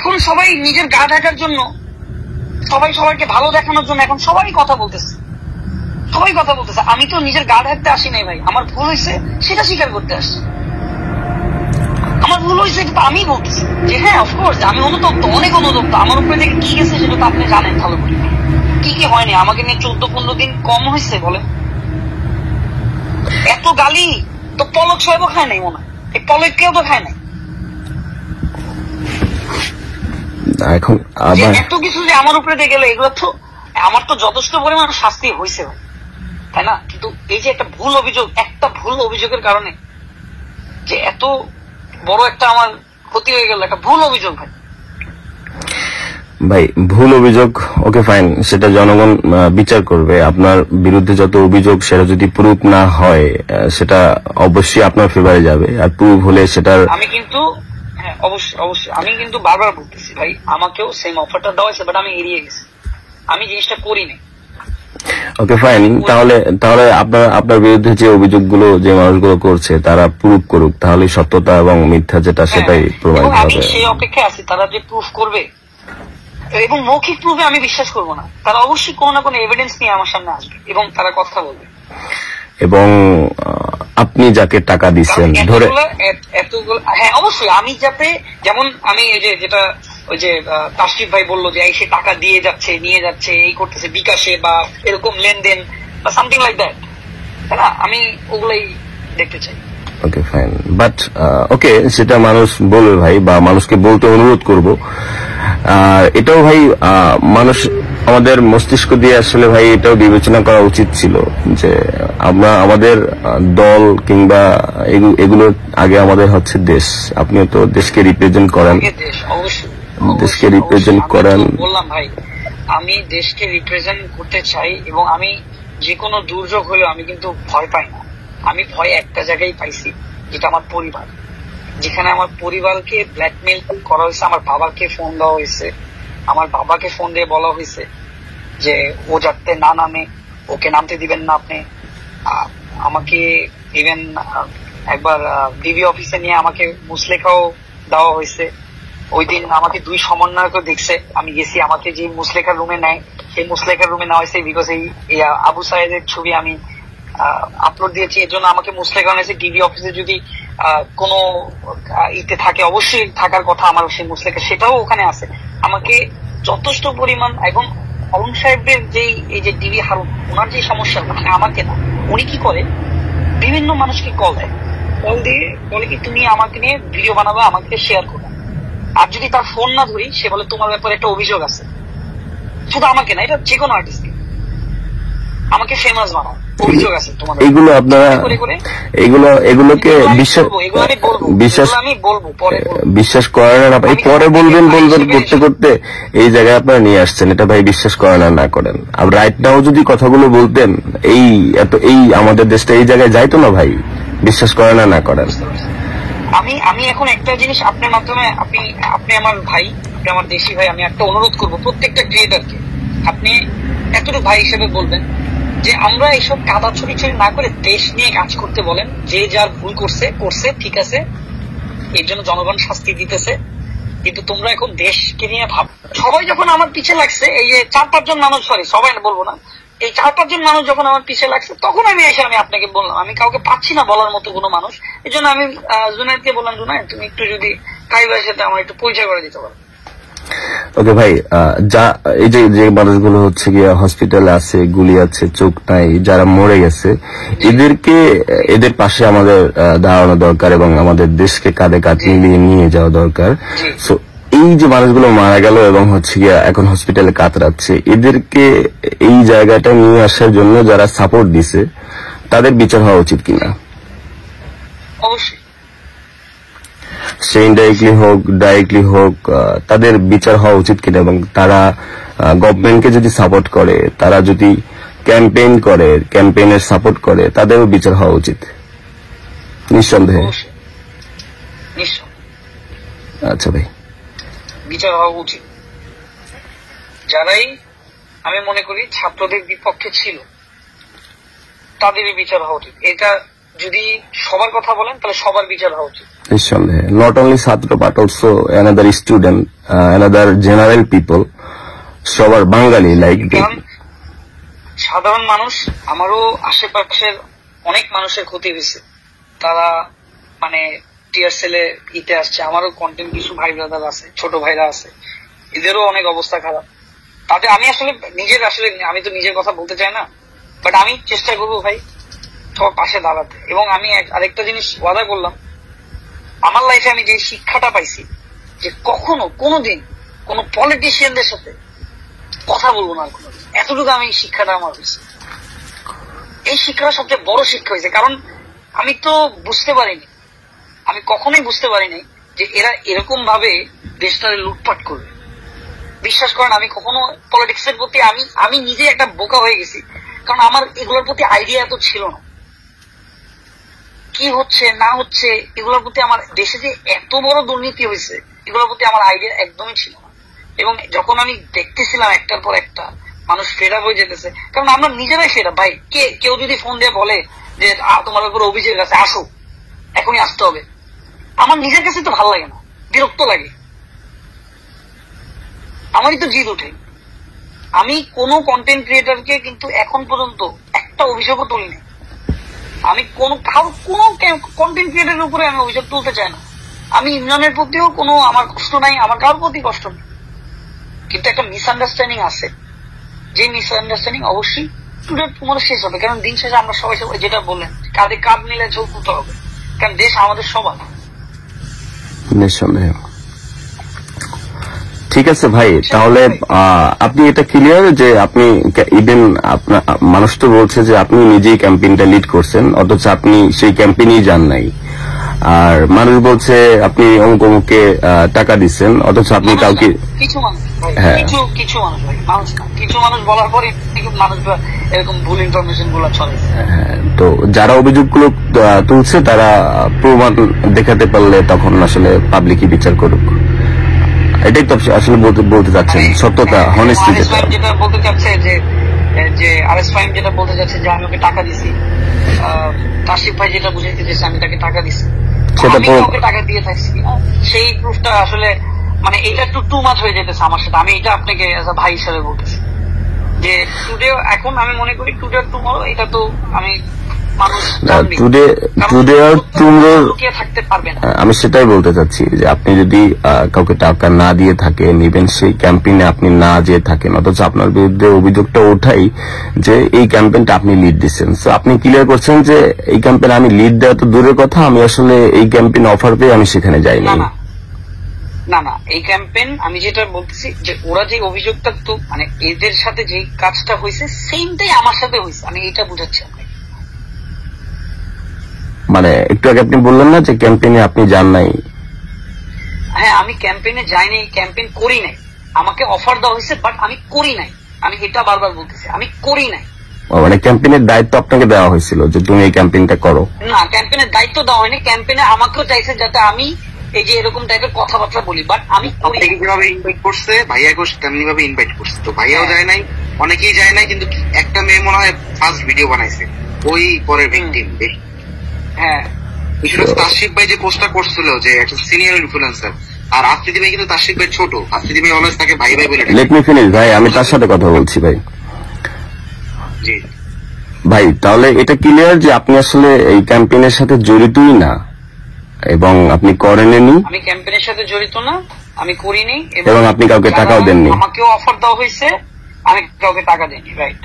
এখন সবাই নিজের গা ঢাকার জন্য, সবাই সবাইকে ভালো দেখানোর জন্য এখন সবাই কথা বলতেছে। আমি তো নিজের গা ঢাকতে আসি নাই ভাই, আমার ভুল হয়েছে সেটা স্বীকার করতে আসছি। আমার ভুল হয়েছে এটা তো আমি বলতেছি যে হ্যাঁ অফকোর্স আমি অনুতপ্ত, অনেক অনুতপ্ত। আমার উপরে থেকে কি গেছে সেটা তো আপনি জানেন ভালো করে, কি কি হয়নি। আমাকে নিয়ে 14-15 দিন কম হয়েছে বলেন? এত গালি তো পলক সাহেবও খায় নাই মনে হয়, এই পলক কেউ তো খায় নাই। এখন এত কিছু যে আমার উপরে দিয়ে গেল, এগুলো তো আমার তো যথেষ্ট পরিমাণ শাস্তি হয়েছে ভাই, তাই না? কিন্তু এই যে একটা ভুল অভিযোগের কারণে যে এত বড় একটা আমার ক্ষতি হয়ে গেল, একটা ভুল অভিযোগ ভাই ভুল অভিযোগ ওকে ফাইন, সেটা জনগণ বিচার করবে। আপনার বিরুদ্ধে যত অভিযোগ সেটা যদি প্রুফ না হয় সেটা অবশ্যই আপনার ফেভারে যাবে, আর প্রুফ হলে সেটার আমি কিন্তু অবশ্যই আমি কিন্তু বারবার বলতেছি ভাই, আমাকেও সেম অফারটা দেওয়া হয়েছে, বাট আমি এড়িয়ে গেছি, আমি জিনিসটা করিনি। ওকে ফাইন, তাহলে আপনার বিরুদ্ধে যে অভিযোগগুলো যে মানুষগুলো করছে তারা প্রুফ করুক, তাহলে সত্যতা এবং মিথ্যা যেটা সেটাই প্রমাণিত হবে। আমি সেই অপেক্ষায় আছি তারা যে প্রুফ করবে, এবং মৌখিক প্রুফে আমি বিশ্বাস করবো না, তারা অবশ্যই কোনো না কোনো এভিডেন্স নিয়ে আমার সামনে আসবে এবং তারা কথা বলবে। এবং আপনি যাকে টাকা দিচ্ছেন ধরে এতগুলো, হ্যাঁ অবশ্যই আমি যাতে, যেমন আমি যেটা ওই যে তাশরিফ ভাই বললো যে সে টাকা দিয়ে যাচ্ছে নিয়ে যাচ্ছে এই করতেছে বিকাশে বা এরকম লেনদেন বা সামথিং লাইক দ্যাট, তাই না? আমি ওগুলাই দেখতে চাই। ওকে ফাইন, বাট ওকে সেটা মানুষ বলবে ভাই, বা মানুষকে বলতে অনুরোধ করব। এটাও ভাই মানুষ আমাদের মস্তিষ্ক দিয়ে আসলে ভাই এটাও বিবেচনা করা উচিত ছিল যে আমরা আমাদের দল কিংবা এগুলো আগে আমাদের হচ্ছে দেশ। আপনিও তো দেশকে রিপ্রেজেন্ট করেন, দেশকে রিপ্রেজেন্ট করেন। বললাম ভাই আমি দেশকে রিপ্রেজেন্ট করতে চাই, এবং আমি যে কোনো দুর্যোগ হলেও আমি কিন্তু ভয় পাই না। আমি ভয় একটা জায়গায় পাইছি, যেটা আমার পরিবার, যেখানে আমার পরিবারকে ব্ল্যাকমেল করা হয়েছে। আমার বাবাকে ফোন দেওয়া হয়েছে, আমার বাবাকে ফোন দিয়ে বলা হয়েছে যে ও যাতে না নামে, ওকে নামতে দিবেন না আপনি। আমাকে ইভেন একবার ডিবি অফিসে নিয়ে আমাকে মুসলেখাও দেওয়া হয়েছে। ওই দিন আমাকে 2 সমন্বয়কও দেখছে, আমি গেছি, আমাকে যে মুসলেখার রুমে নেয় সেই মুসলেখার রুমে নেওয়া হয়েছে, বিকজ এই আবু সাইদের ছবি আমি আপলোড দিয়েছি, এর জন্য আমাকে মুসলেখা হয়েছে। ডিবি অফিসে যদি কোনো ইতে থাকে, অবশ্যই থাকার কথা আমার সেই মুসলেখা, সেটাও ওখানে আছে। আমাকে যথেষ্ট পরিমাণ, এবং অরুণ সাহেবের যেই এই যে ডিবি হারুন, ওনার যে সমস্যা, আমাকে না, উনি কি করে বিভিন্ন মানুষকে কল দেয়, কল দিয়ে বলে কি তুমি আমাকে নিয়ে ভিডিও বানাবে, আমাকে শেয়ার করবে। আর যদি তার ফোন না ধরি, সে বলে তোমার ব্যাপারে একটা অভিযোগ আছে। শুধু আমাকে না, এটা যে কোনো আর্টিস্টকে, আমাকে ফেমাস বানাও, অভিযোগ আছে তোমার। এগুলো আপনারা এগুলোকে বিশ্বাস করেন না ভাই, পরে বলবেন করতে করতে এই জায়গায় আপনারা নিয়ে আসছেন। এটা ভাই বিশ্বাস করেন আর না করেন, আর রাইট নাও যদি কথাগুলো বলতেন এই আমাদের দেশটা এই জায়গায় যাইতো না ভাই। বিশ্বাস করেন আর না করেন। আমি এখন একটা জিনিস আপনার মাধ্যমে, আপনি আমার ভাই, আপনি আমার দেশি ভাই, আমি একটা অনুরোধ করবো প্রত্যেকটা ক্রিয়েটারকে, আপনি এতটুকু ভাই হিসেবে বলবেন যে আমরা এইসব কাদা ছড়ি না করে দেশ নিয়ে কাজ করতে বলেন। যে যার ভুল করছে ঠিক আছে, এর জন্য জনগণ শাস্তি দিতেছে, কিন্তু তোমরা এখন দেশকে নিয়ে ভাব। সবাই যখন আমার পিছে লাগছে, এই যে 4-5 জন মানুষ, সবাই বলবো না, এই 4-5 জন মানুষ যখন আমার পিছে লাগছে, তখন আমি আপনাকে বললাম, আমি কাউকে পাচ্ছি না বলার মতো কোনো মানুষ। এই জন্য আমি জুনায়েদকে বললাম, জুনায়েদ তুমি একটু যদি কাইবার সাথে আমার একটু পরিচয় করে দিতে পারো। ওকে ভাই, এই যে মানুষগুলো হচ্ছে গিয়ে হসপিটালে আছে, গুলি আছে, চোখ নাই, যারা মরে গেছে, এদের পাশে আমাদের দাঁড়ানো দরকার এবং আমাদের দেশকে কাঁধে কাঁধ মিলিয়ে নিয়ে যাওয়া দরকার। সো এই যে মানুষগুলো মারা গেল এবং হচ্ছে গিয়ে এখন হসপিটালে কাতরাচ্ছে, এদেরকে এই জায়গাটা নিয়ে আসার জন্য যারা সাপোর্ট দিছে তাদের বিচার হওয়া উচিত কিনা? অবশ্যই সে ডাইরেক্টলি হোক তাদের বিচার হওয়া উচিত কিনা, এবং তারা গভর্নমেন্টকে যদি সাপোর্ট করে, তারা যদি ক্যাম্পেইনের সাপোর্ট করে, তাদেরও বিচার হওয়া উচিত নিঃসন্দেহে। আচ্ছা ভাই, বিচার হওয়া উচিত। যারাই আমি মনে করি ছাত্রদের বিপক্ষে ছিল, তাদেরই বিচার হওয়া উচিত। এটা যদি সবার কথা বলেন তাহলে সবার বিচার হওয়া উচিত। নিঃসন্দেহে নট অনলি ছাত্র but also another student, another general people, সবার বাঙালি লাইক। কারণ সাধারণ মানুষ, আমারও আশেপাশের অনেক মানুষের ক্ষতি হয়েছে, তারা মানে টিয়ার সেলে ইতে আসছে। আমারও কন্টেন্ট কিছু ভাই ব্রাদার আছে, ছোট ভাইরা আছে, এদেরও অনেক অবস্থা খারাপ। তাতে আমি আসলে আমি তো নিজের কথা বলতে চাই না, বাট আমি চেষ্টা করবো ভাই সবার পাশে দাঁড়াতে। এবং আমি আরেকটা জিনিস ওয়াদা করলাম, আমার লাইফে আমি যে শিক্ষাটা পাইছি যে কখনো কোনোদিন কোনো পলিটিশিয়ানদের সাথে কথা বলবো না কোনোদিন, এতটুকু আমি শিক্ষাটা আমার হয়েছে। এই শিক্ষাটা সবচেয়ে বড় শিক্ষা হয়েছে, কারণ আমি তো বুঝতে পারিনি, আমি কখনোই বুঝতে পারিনি যে এরা এরকম ভাবে দেশটাকে লুটপাট করবে। বিশ্বাস করেন আমি কখনো পলিটিক্স এর প্রতি আমি নিজে একটা বোকা হয়ে গেছি, কারণ আমার এগুলোর প্রতি আইডিয়া এত ছিল না, কি হচ্ছে না হচ্ছে এগুলোর প্রতি। আমার দেশে যে এত বড় দুর্নীতি হয়েছে এগুলোর প্রতি আমার আইডিয়া একদমই ছিল না। এবং যখন আমি দেখতেছিলাম একটার পর একটা মানুষ ফেড আপ হয়ে যেতেছে, কারণ আমরা নিজেরাই ফেড আপ ভাই। কেউ যদি ফোন দিয়ে বলে যে তোমার উপর অভিযোগ আছে, আসো, এখনই আসতে হবে, আমার নিজের কাছে তো ভালো লাগে না, বিরক্ত লাগে, আমারই তো জিদ ওঠে। আমি কোনো কন্টেন্ট ক্রিয়েটরকে কিন্তু এখন পর্যন্ত একটা অভিযোগও তুলিনি। আমি কোনো কন্টেন্ট ক্রিয়েটরের উপরে আমি অভিযোগ তুলতে চাই না। আমি ইমরানের প্রতিও কোনো আমার কষ্ট নাই, আমার কারোর প্রতি কষ্ট নেই, কিন্তু একটা মিসআন্ডারস্ট্যান্ডিং আছে, যে মিসআন্ডারস্ট্যান্ডিং অবশ্যই টুডে শেষ হবে। কারণ দিন শেষে আমরা সবাই যেটা বললেন, কাঁধে কাঁধ মিলে চলতে হবে, কারণ দেশ আমাদের সবার। নিঃসন্দেহে। ঠিক আছে ভাই, তাহলে আপনি এটা ক্লিয়ার যে আপনি ইভেন আপনার মানুষ তো বলছে যে আপনি নিজেই ক্যাম্পেইনটা লিড করছেন, অথচ আপনি সেই ক্যাম্পেইনেই যান নাই। আর মানুষ বলছে আপনি অমুক অমুককে টাকা দিচ্ছেন, অথচ আপনি কাউকে কিছু মানুষ বলার পরে মানুষ এরকম ভুল ইনফরমেশন গুলো ছড়ে। তো যারা অভিযোগগুলো তুলছে তারা প্রমাণ দেখাতে পারলে তখন আসলে পাবলিকই বিচার করুক, এটাই তো আসলে বলতে চাচ্ছেন, সত্যতা, হনেস্টি। যেটা বলতে চাচ্ছে যে আরএস ফাহিম যেটা বলতে চাচ্ছে যে আমি ওকে টাকা দিছি, তাসিফ ভাই যেটা বুঝাইতে চাইছে আমি তাকে টাকা দিছি, আমি ওকে টাকা দিয়ে থাকছি, সেই প্রুফটা আসলে মানে এটা একটু টু মাচ হয়ে যেতেছে আমার সাথে। আমি এটা আপনাকে এজ আ ভাই হিসাবে বলতেছি যে টুডে, এখন আমি মনে করি টুডে আর টুমরো, এটা তো আমি আমি সেটাই বলতে চাচ্ছি যে আপনি যদি কাউকে টাকা না দিয়ে থাকেন, ইভেন সেই ক্যাম্পেইনে আপনি না যেয়ে থাকেন, অথচ আপনার বিরুদ্ধে অভিযোগটা ওঠাই যে এই ক্যাম্পেইনটা আপনি লিড দিচ্ছেন, তো আপনি ক্লিয়ার করছেন যে এই ক্যাম্পেইনে আমি লিড দেওয়া তো দূরের কথা, আমি আসলে এই ক্যাম্পেইন অফার পেয়ে আমি সেখানে যাইনি। না, এই ক্যাম্পেইন আমি যেটা বলতেছি যে ওরা যে অভিযোগটা, তো মানে এদের সাথে যে কাজটা হয়েছে সেমটাই আমার সাথে হয়েছে, আমি এটা বুঝাচ্ছি আপনাকে। মানে একটু আগে আপনি বললেন না যে ক্যাম্পেইনে আপনি যান নাই? হ্যাঁ, আমি ক্যাম্পেইনে যাইনি, ক্যাম্পেইন করি নাই, আমাকে অফার দেওয়া হয়েছে বাট আমি করি নাই, আমি এটা বারবার বলতেছি, আমি করি নাই। মানে ক্যাম্পেইনের দায়িত্ব আপনাকে দেওয়া হয়েছিল যে তুমি এই ক্যাম্পেইনটা করো? না, ক্যাম্পেইনের দায়িত্ব দেওয়া হয়নি, ক্যাম্পেইনে আমাকেও চাইছে যাতে আমি এই যে এরকম টাইপের কথাবার্তা বলি, বাট আমি যেভাবে ইনভাইট করছে ভাইয়াকেও তেমনি ভাবে ইনভাইট করছে, তো ভাইয়াও যায় নাই, অনেকেই যায় নাই, কিন্তু একটা মেয়ে মনে হয় ফার্স্ট ভিডিও বানাইছে, ওই পরের ভিকটিম। হ্যাঁ, তাসিফ ভাই যে পোস্টটা করছিল যে একটা সিনিয়র ইনফ্লুয়েন্সার, আর আফ্রিদি ভাই কিন্তু তাসিফ ভাই ছোট, আফ্রিদি ভাই অলওয়েজ তাকে ভাই ভাই বলে। লেট মি ফিনিশ ভাই, আমি তার সাথে কথা বলছি ভাই। জি ভাই, তাহলে এটা ক্লিয়ার যে আপনি আসলে এই ক্যাম্পেইনের সাথে জড়িতই না এবং আপনি করেননি? আমি ক্যাম্পেইনের সাথে জড়িত না, আমি করিনি, এবং আপনি কাউকে টাকাও দেননি? আমাকেও অফার দেওয়া হয়েছে, আমি কাউকে টাকা দেইনি। রাইট,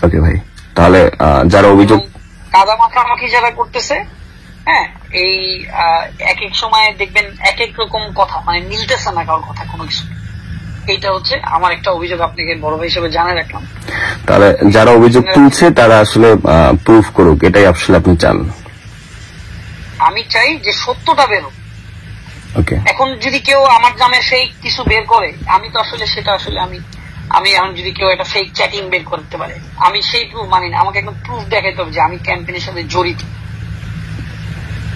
ওকে ভাই, তাহলে যারা অভিযোগ কাদা মাথা আমাকে যারা করতেছে, হ্যাঁ, এই এক এক সময় দেখবেন এক এক রকম কথা, মানে মিলতেছে না কারোর কথা কোনো কিছু। এইটা হচ্ছে আমার একটা অভিযোগ, আপনাকে বড় ভাই হিসেবে জানাই রাখলাম। তাহলে যারা অভিযোগ তুলছে তারা আসলে প্রুফ করুক, এটাই আসলে আপনি চান? আমি চাই যে সত্যটা বেরোক। ওকে, এখন যদি কেউ আমার নামে সেই কিছু বের করে, আমি তো আসলে সেটা আসলে আমি এখন যদি কেউ একটা ফেক চ্যাটিং বের করতে পারে, আমি সেই প্রুফ মানি না, আমাকে একদম প্রুফ দেখাইতে হবে যে আমি ক্যাম্পেইনের সাথে জড়িত।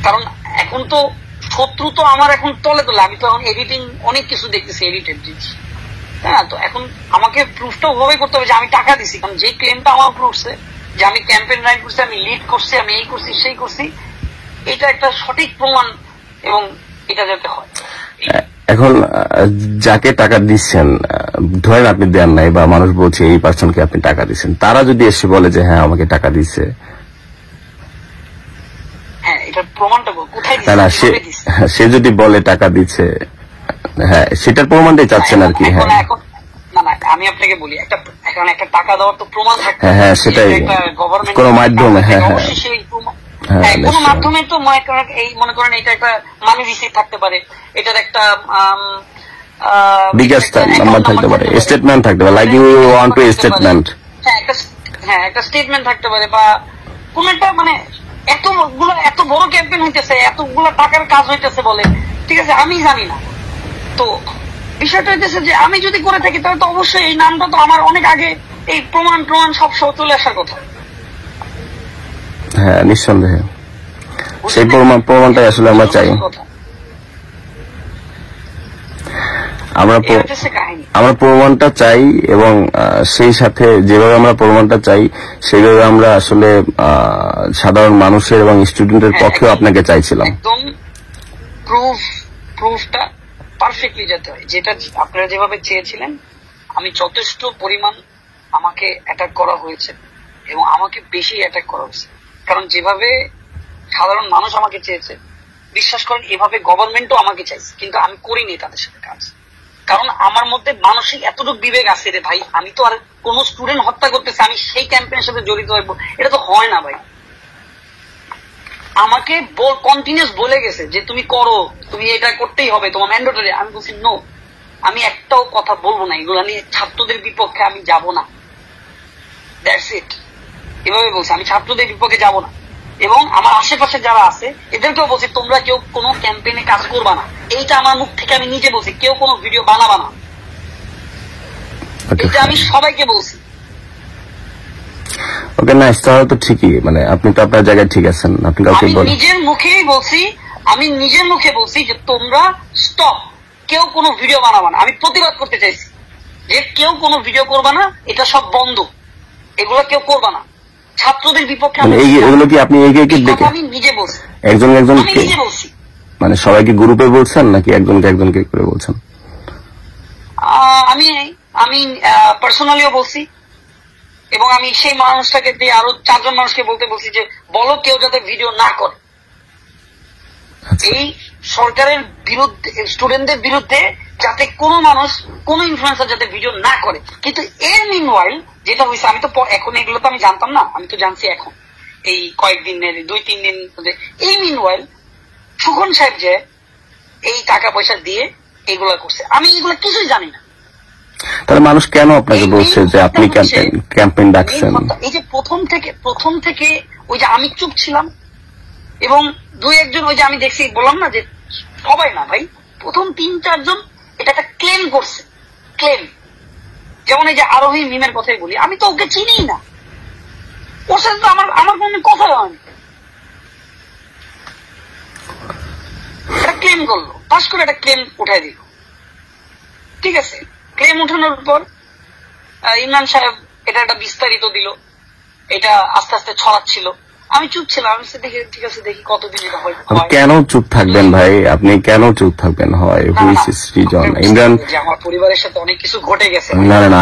কারণ এখন তো শত্রু তো আমার এখন তলে তলে, আমি তো এখন এডিটিং অনেক কিছু দেখতেছি, এডিটেড জিনিস, হ্যাঁ, তো এখন আমাকে প্রুফটা ওভাবে করতে হবে যে আমি টাকা দিছি, কারণ যে ক্লেমটা আমার উপর উঠছে যে আমি ক্যাম্পেইন রান করছি, আমি লিড করছি, আমি এই করছি সেই করছি, এটা একটা সঠিক প্রমাণ এবং এটা যাতে হয়। এখন যাকে টাকা দিচ্ছেন, ধরেন আপনি দেন নাই বা মানুষ বলছে এই পার্সনকে আপনি টাকা দিচ্ছেন, তারা যদি এসে বলে যে হ্যাঁ আমাকে টাকা দিচ্ছে, হ্যাঁ এটার প্রমাণটা কোথায় না দিচ্ছে? সে যদি বলে টাকা দিচ্ছে, হ্যাঁ সেটার প্রমাণটাই চাচ্ছেন আর কি। হ্যাঁ না আমি আপনাকে বলি, এখন একটা টাকা দেওয়ার তো প্রমাণ থাকে। হ্যাঁ সেটাই, কোন মাধ্যমে। হ্যাঁ হ্যাঁ কোন মাধ্যমে তো এই মনে করেন এটা একটা মানি রিসিট থাকতে পারে, এটার একটা বিকাশ নাম্বার থাকতে পারে, স্টেটমেন্ট থাকতে পারে, like you want to statement. হ্যাঁ একটা স্টেটমেন্ট থাকতে পারে, বা কোন একটা মানে এত বড় ক্যাম্পেইন হইতেছে, এতগুলো টাকার কাজ হইতেছে বলে, ঠিক আছে আমি জানি না। তো বিষয়টা হইতেছে যে আমি যদি করে থাকি তাহলে তো অবশ্যই এই নামটা তো আমার অনেক আগে এই প্রমাণ সব চলে আসার কথা। হ্যাঁ নিঃসন্দেহে সেই প্রমাণটাই আসলে আমরা চাই। আমরা প্রমাণটা চাই এবং সেই সাথে যেভাবে আমরা প্রমাণটা চাই সেইভাবে আমরা আসলে সাধারণ মানুষের এবং স্টুডেন্টের পক্ষেও আপনাকে চাইছিলাম। একদম প্রুফটা পারফেক্টলি যেতে হয়, যেটা আপনারা যেভাবে চেয়েছিলেন। আমি যথেষ্ট পরিমাণ আমাকে অ্যাটাক করা হয়েছে এবং আমাকে বেশি অ্যাটাক করা হয়েছে, কারণ যেভাবে সাধারণ মানুষ আমাকে চেয়েছে, বিশ্বাস করেন এভাবে গভর্নমেন্টও আমাকে চাইছে, কিন্তু আমি করিনি তাদের সাথে কাজ। কারণ আমার মধ্যে মানসিক এতটুকু বিবেক আছে রে ভাই, আমি তো আর কোন স্টুডেন্ট হত্যা করতেছে আমি সেই ক্যাম্পেইনের সাথে জড়িত হইব, এটা তো হয় না ভাই। আমাকে কন্টিনিউস বলে গেছে যে তুমি করো, তুমি এটা করতেই হবে, তোমার ম্যান্ডেটরি। আমি বলছি নো, আমি একটাও কথা বলবো না, এগুলো নিয়ে ছাত্রদের বিপক্ষে আমি যাব না, দ্যাটস ইট। এভাবে বলছি আমি ছাত্রদের বিপক্ষে যাব না। এবং আমার আশেপাশে যারা আছে এদেরকেও বলছি তোমরা কেউ কোনো ক্যাম্পেইনে কাজ করবা না, এইটা আমার মুখ থেকে আমি নিজে বলছি। কেউ কোনো ভিডিও বানাবা না, এটা আমি সবাইকে বলছি। ওকে না, তাহলে তো ঠিকই, মানে আপনি তো আপনার জায়গায় ঠিক আছেন। আপনি কাউকে বলেন, নিজের মুখেই বলছি, আমি নিজের মুখে বলছি যে তোমরা স্টপ, কেউ কোনো ভিডিও বানাবা না। আমি প্রতিবাদ করতে চাইছি যে কেউ কোনো ভিডিও করবা না, এটা সব বন্ধ, এগুলো কেউ করবা না। ছাত্রদের বিপক্ষে এগুলো কি আপনি আমি নিজে বলছি, একজন নিজে বলছি। মানে সবাইকে গ্রুপে বলছেন নাকি একজনকে করে বলছেন? আমি পার্সোনালিও বলছি এবং আমি সেই মানুষটাকে দিয়ে আরো 4 জন মানুষকে বলতে বলছি যে বলো কেউ যাতে ভিডিও না করে। এই সরকারের বিরুদ্ধে, স্টুডেন্টদের বিরুদ্ধে যাতে কোনো মানুষ, কোন ইনফ্লুয়েন্সার যাতে ভিডিও না করে। কিন্তু এর মিনওয়াইল যেটা হয়েছে, আমি তো এখন এগুলো তো আমি জানতাম না, আমি তো জানছি এখন এই কয়েকদিনের 2-3 দিন। এই মিনওয়াইল সুখন সাহেব যে এই টাকা পয়সা দিয়ে এগুলা করছে, আমি এগুলো কিছুই জানি না। তাহলে মানুষ কেন আপনাকে বলছে যে আপনি ক্যাম্পেইন ডাকছেন? এই যে প্রথম থেকে ওই যে আমি চুপ ছিলাম এবং 2-1 জন, ওই যে আমি দেখছি, বললাম না যে সবাই না ভাই, প্রথম 3-4 জন এটা একটা ক্লেম করছে, ক্লেম। যেমন এই যে আরোহী মিমের কথাই বলি, আমি তো ওকে চিনি না, ওর সাথে তো আমার কোনো কথা হয়নি। একটা ক্লেম করলো, পাশ করে একটা ক্লেম উঠাই দিল, ঠিক আছে। ক্লেম উঠানোর পর ইমরান সাহেব এটা একটা বিস্তারিত দিল, এটা আস্তে আস্তে ছড়াচ্ছিল। আমি চুপ ছিলাম, আমি দেখি ঠিক আছে, দেখি কতদিন এটা হয়। কেন চুপ থাকবেন ভাই? আপনি কেন চুপ থাকবেন? হয় ইমরান, আমার পরিবারের সাথে অনেক কিছু ঘটে গেছে। না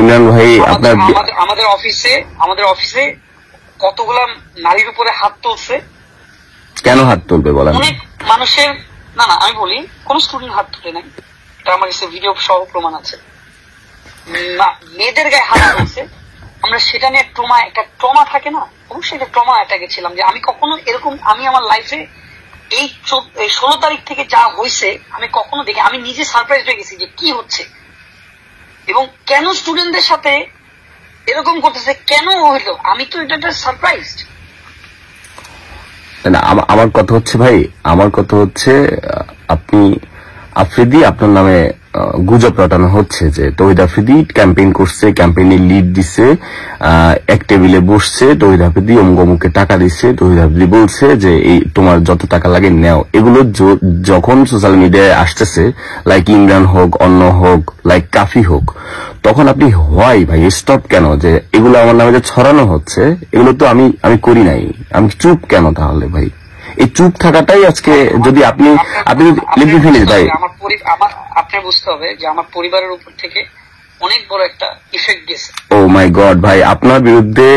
ইমরান ভাই, আপনার আমাদের অফিসে কতগুলা নারীর উপরে হাত তুলছে। কেন হাত তুলবে বলেন? অনেক মানুষের, না আমি বলি, কোন স্টুডেন্ট হাত তুলে নাই, এটা আমার কাছে ভিডিও সহ প্রমাণ আছে। মেয়েদের গায়ে হাত তুলছে, আমরা সেটা নিয়ে একটা ট্রমা থাকে না, অবশ্যই একটা ট্রমা অ্যাটাকে ছিলাম যে আমি কখনো এরকম, আমি আমার লাইফে এই 16 তারিখ থেকে যা হয়েছে আমি কখনো দেখি, আমি নিজে সারপ্রাইজ হয়ে গেছি যে কি হচ্ছে এবং কেন স্টুডেন্টদের সাথে এরকম করতেছে, কেন হইলো, আমি তো এটা সারপ্রাইজ। আমার কথা হচ্ছে ভাই, আপনি আফ্রিদি আপনার নামে গুজব রটানো হচ্ছে যে তৌহিদ আফ্রিদি ক্যাম্পেইন করছে, ক্যাম্পেইনের লিড দিছে, এক টেবিলে বসছে, তৌহিদ আফ্রিদি অমুকে টাকা দিচ্ছে, তৌহিদ আফ্রিদি বলছে যে এই তোমার যত টাকা লাগে নেও। এগুলো যখন সোশ্যাল মিডিয়ায় আসতেছে, লাইক ইমরান হোক, অন্য হোক, লাইক কাফি হোক, তখন আপনি হয় ভাই স্টপ কেন? যে এগুলো আমার নামে যে ছড়ানো হচ্ছে, এগুলো তো আমি করি নাই, আমি চুপ কেন তাহলে ভাই? এই চুপ থাকাটাই আজকে, যদি আপনি লিখে ফেলিস ভাই। আপনার বুঝতে হবে যে আমার পরিবারের উপর থেকে অনেক বড় একটা ইফেক্ট গেছে। ও মাই গড ভাই, আপনার বিরুদ্ধে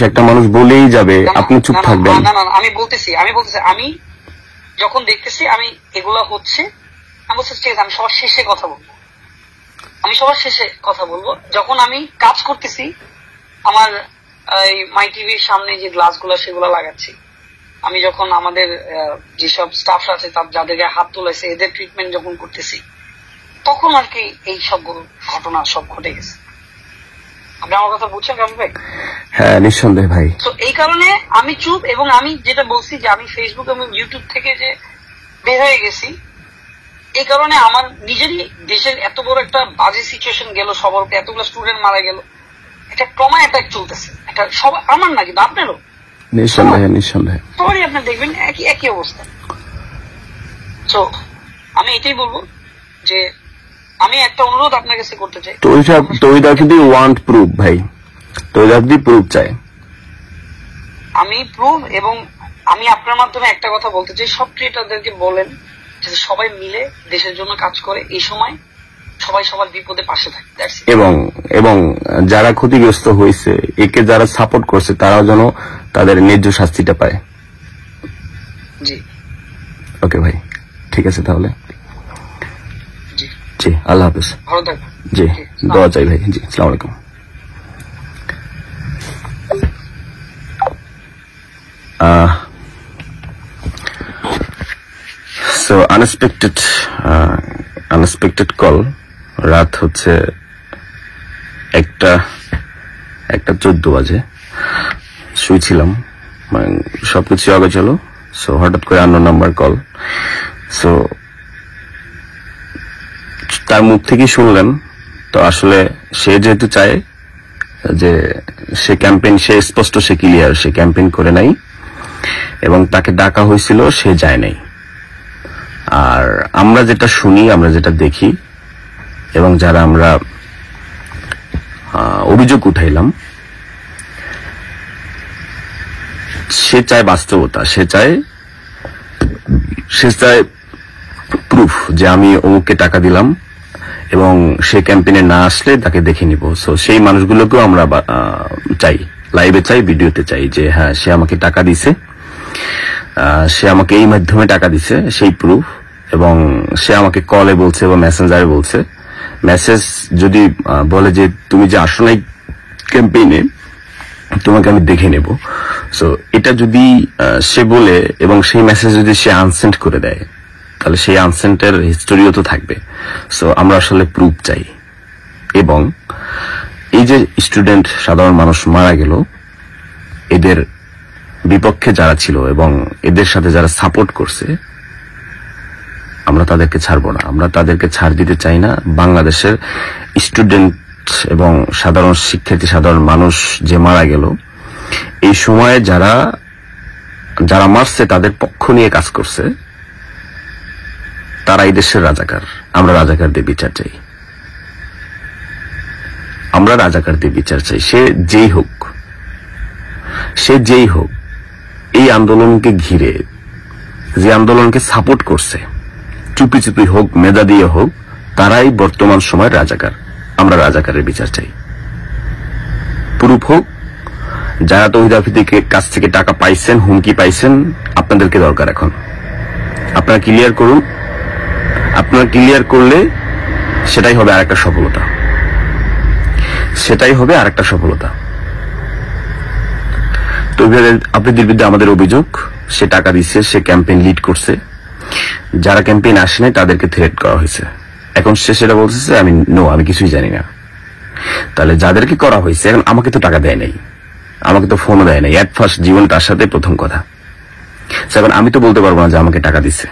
একটা মানুষ বলেই যাবে, আপনি চুপ থাকবেন? না, আমি বলতেছি আমি যখন দেখতেছি আমি এগুলা হচ্ছে, আমি বলছি ঠিক আছে, আমি সবার শেষে কথা বলবো। যখন আমি কাজ করতেছি, আমার মাই টিভির সামনে যে গ্লাসগুলো সেগুলো লাগাচ্ছি, আমি যখন আমাদের যেসব স্টাফ আছে যাদের গায়ে হাত তুলেছে এদের ট্রিটমেন্ট যখন করতেছি, তখন আর কি এই সব ঘটনা সব ঘটে গেছে। আপনি আমার কথা বুঝছেন কামি ভাই? হ্যাঁ, নিঃসন্দেহে ভাই। তো এই কারণে আমি চুপ, এবং আমি যেটা বলছি যে আমি ফেসবুক এবং ইউটিউব থেকে যে বের হয়ে গেছি, এই কারণে আমার নিজেরই দেশের এত বড় একটা বাজে সিচুয়েশন গেল, সবার উপরে এতগুলো স্টুডেন্ট মারা গেল, একটা ট্রমা অ্যাটাক চলতেছে, একটা সব আমার না কিন্তু আপনারও। নিঃসন্দেহে সবারই আপনি দেখবেন একই অবস্থা। তো আমি এটাই বলবো যে আমি একটা অনুরোধ আপনার কাছে করতে চাই, তৌহিদ আফ্রিদি ওয়ান্ট প্রুফ ভাই, তৌহিদ আফ্রিদি প্রুফ চাই। আমি প্রুফ, এবং আমি আপনার মাধ্যমে একটা কথা বলতে চাই, সব ক্রিয়েটরদেরকে বলেন যাতে সবাই মিলে দেশের জন্য কাজ করে, এই সময় সবাই সবার বিপদে পাশে থাকে। এবং যারা ক্ষতিগ্রস্ত হয়েছে, একে যারা সাপোর্ট করছে, তারাও যেন তাদের ন্যায্য শাস্তিটা পায়। জি ওকে ভাই, ঠিক আছে তাহলে। জি, আল্লাহ হাফেজ। ভালো থাকবেন। জি, দোয়া চাই ভাই। জি, আসসালামু আলাইকুম। So unexpected call. রাত হচ্ছে 1:14 বাজে, শুয়েছিলাম, সবকিছু আগে চলো। সো হঠাৎ করে আননোন নাম্বার কল। সো তার মুখ থেকেই শুনলেন, তো আসলে সে যেহেতু চায় যে সে ক্যাম্পেইন, সে স্পষ্ট, সে ক্লিয়ার, সে ক্যাম্পেইন করে নাই এবং তাকে ডাকা হয়েছিল, সে যায় নাই। আর আমরা যেটা শুনি, আমরা যেটা দেখি, এবং যারা আমরা অভিযোগ উঠাইলাম, সে চায় বাস্তবতা, সে চায় প্রুফ যে আমি অমুককে টাকা দিলাম এবং সে ক্যাম্পেইনে না আসলে তাকে দেখে নিব। সো সেই মানুষগুলোকেও আমরা চাই, লাইভে চাই, ভিডিওতে চাই যে হ্যাঁ, সে আমাকে টাকা দিছে, সে আমাকে এই মাধ্যমে টাকা দিছে, সেই প্রুফ। এবং সে আমাকে কলে বলছে বা মেসেঞ্জারে বলছে, মেসেজ যদি বলে যে তুমি যে আসো নাই ক্যাম্পেইনে, তোমাকে আমি দেখে নেব। সো এটা যদি সে বলে এবং সেই মেসেজ যদি সে আনসেন্ড করে দেয়, তাহলে সেই আনসেন্টের হিস্টোরিও তো থাকবে। সো আমরা আসলে প্রুফ চাই। এবং এই যে স্টুডেন্ট, সাধারণ মানুষ মারা গেল, এদের বিপক্ষে যারা ছিল এবং এদের সাথে যারা সাপোর্ট করছে, আমরা তাদেরকে ছাড়বো না, আমরা তাদেরকে ছাড় দিতে চাই না। বাংলাদেশের স্টুডেন্ট এবং সাধারণ শিক্ষার্থী, সাধারণ মানুষ যে মারা গেল, এই সময়ে যারা মারছে তাদের পক্ষ নিয়ে কাজ করছে, তারা এই দেশের রাজাকার। আমরা রাজাকারদের বিচার চাই, আমরা রাজাকারদের বিচার চাই। সে যেই হোক, এই আন্দোলনকে ঘিরে যে আন্দোলনকে সাপোর্ট করছে, চুপি চুপি হোক, মেধা দিয়ে হোক, তারাই বর্তমান সময়ের রাজাকার। আমরা রাজাকারের বিচার চাই। প্রুফ হোক। যারা তৌহিদ আফ্রিদির কাছ থেকে টাকা পাইছেন, হুমকি পাইছেন, আপনাদেরকে দরকার। এখন আপনারা ক্লিয়ার করুন। আপনারা ক্লিয়ার করলে সেটাই হবে আরেকটা সফলতা, সেটাই হবে আরেকটা সফলতা। তৌহিদ আফ্রিদির বিরুদ্ধে আমাদের অভিযোগ, সে টাকা দিচ্ছে, সে ক্যাম্পেইন লিড করছে, যারা ক্যাম্পেইন আসে নাই তাদেরকে থ্রেট করা হয়েছে। এখন সে সেটা বলতেছে আমি কিছুই জানি না। তাহলে যাদেরকে করা হয়েছে, এখন আমাকে তো টাকা দেয় নাই, আমাকে তো ফোনও দেয় নাই, এট ফার্স্ট জীবন তার সাথে প্রথম কথা। এখন আমি তো বলতে পারবো না যে আমাকে টাকা দিচ্ছে,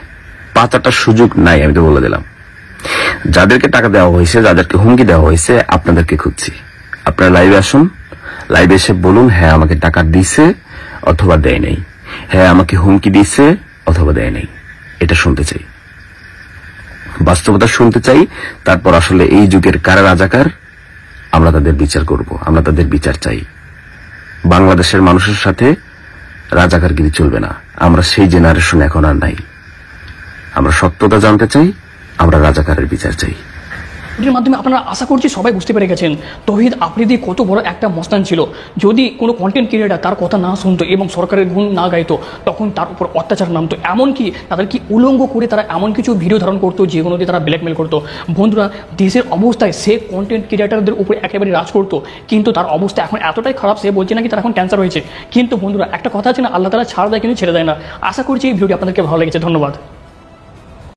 বাঁচাটার সুযোগ নাই, আমি তো বলে দিলাম। যাদেরকে টাকা দেওয়া হয়েছে, যাদেরকে হুমকি দেওয়া হয়েছে, আপনাদেরকে খুঁজছি। আপনারা লাইভে আসুন, লাইভে এসে বলুন হ্যাঁ আমাকে টাকা দিছে অথবা দেয় নাই, হ্যাঁ আমাকে হুমকি দিছে অথবা দেয় নাই। এটা শুনতে চাই, বাস্তবতা শুনতে চাই। তারপর আসলে এই যুগের কারা রাজাকার আমরা তাদের বিচার করব, আমরা তাদের বিচার চাই। বাংলাদেশের মানুষের সাথে রাজাকারগিরি চলবে না। আমরা সেই জেনারেশন এখন আর নাই। আমরা সত্যতা জানতে চাই, আমরা রাজাকারের বিচার চাই। এর মাধ্যমে আপনারা আশা করছি সবাই বুঝতে পেরে গেছেন তৌহিদ আফ্রিদি কত বড় একটা মস্তান ছিল। যদি কোনো কন্টেন্ট ক্রিয়েটার তার কথা না শুনতো এবং সরকারের গুণ না গাইতো, তখন তার উপর অত্যাচার নামতো। এমনকি তাদেরকে উলঙ্গ করে তারা এমন কিছু ভিডিও ধারণ করতো যেগুলো দিয়ে তারা ব্ল্যাকমেল করতো। বন্ধুরা, দেশের অবস্থায় সে কন্টেন্ট ক্রিয়েটারদের উপরে একেবারে রাজ করতো, কিন্তু তার অবস্থা এখন এতটাই খারাপ, সে বলছে নাকি তার এখন ক্যান্সার হয়েছে। কিন্তু বন্ধুরা, একটা কথা আছে না, আল্লাহ তাআলা ছাড় দেয় কিন্তু ছেড়ে দেয় না। আশা করছি এই ভিডিওটি আপনাদেরকে ভালো লেগেছে। ধন্যবাদ।